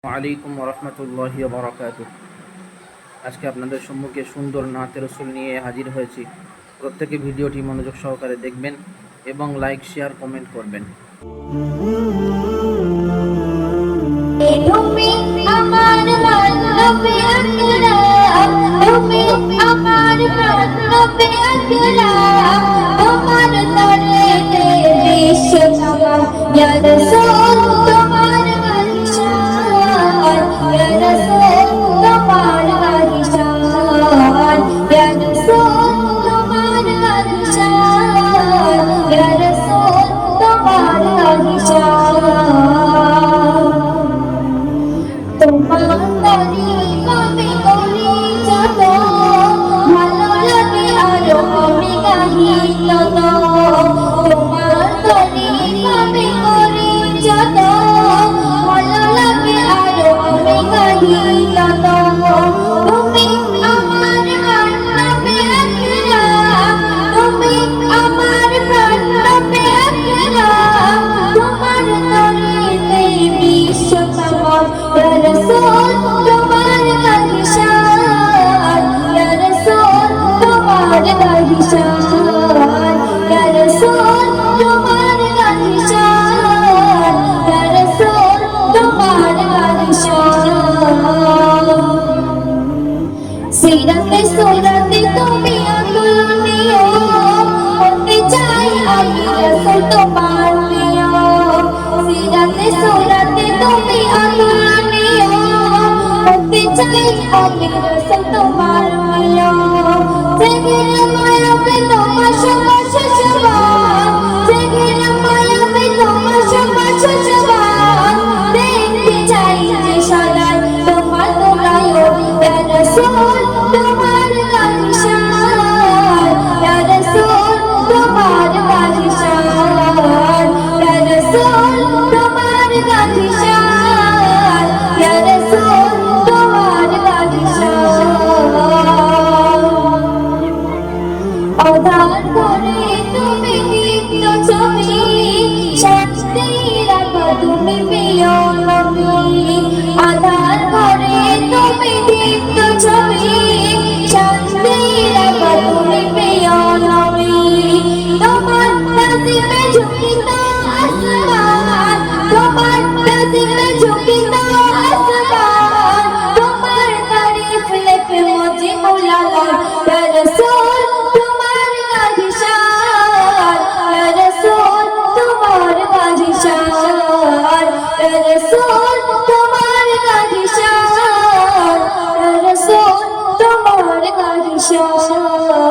আলাইকুম রহমতুল্লাহি ওয়া বারাকাতুহু। আজকে আপনাদের সম্মুখে সুন্দর নাতে রসুল নিয়ে হাজির হয়েছি। প্রত্যেকে ভিডিওটি মনোযোগ সহকারে দেখবেন এবং লাইক, শেয়ার, কমেন্ট করবেন। সিরাতে সুরাতে তুমি আকুলিও হতে চাই আমি রাসূল তোমার প্রিয়। সিরাতে সুরাতে তুমি আকুলিও হতে চাই আমি রাসূল তোমার প্রিয়। জেগে মায়াবে তোমার সমাজ জবান, জেগে মায়াবে তোমার সমাজ জবান, দেখতে চাই যে সদাই তোমার দোলায় ইয়া রাসূল তোমার বাদশাহ, ইয়া রাসূল তোমার বাদশাহ, ইয়া রাসূল তোমার বাদশাহ, ইয়া রাসূল তোমার বাদশাহ। আধার করে তুমি দীপ্ত ছবি, শান্তি রাখো তুমি প্রিয় নবী। আধার করে তুমি দীপ্ত ছবি, শান্তি রাখো তুমি প্রিয় নবী। তোমার তাজিমে ঝুঁকিত আসমান, তোমার তাজিমে ঝুঁকিত আসমান, তোমার তারিফ লেখে মুজিবুল আলম। ইয়া রাসূল তোমার বাদশাহ, ইয়া রাসূল তোমার বাদশাহ, ইয়া রাসূল তোমার বাদশাহ, ইয়া রাসূল তোমার বাদশাহ।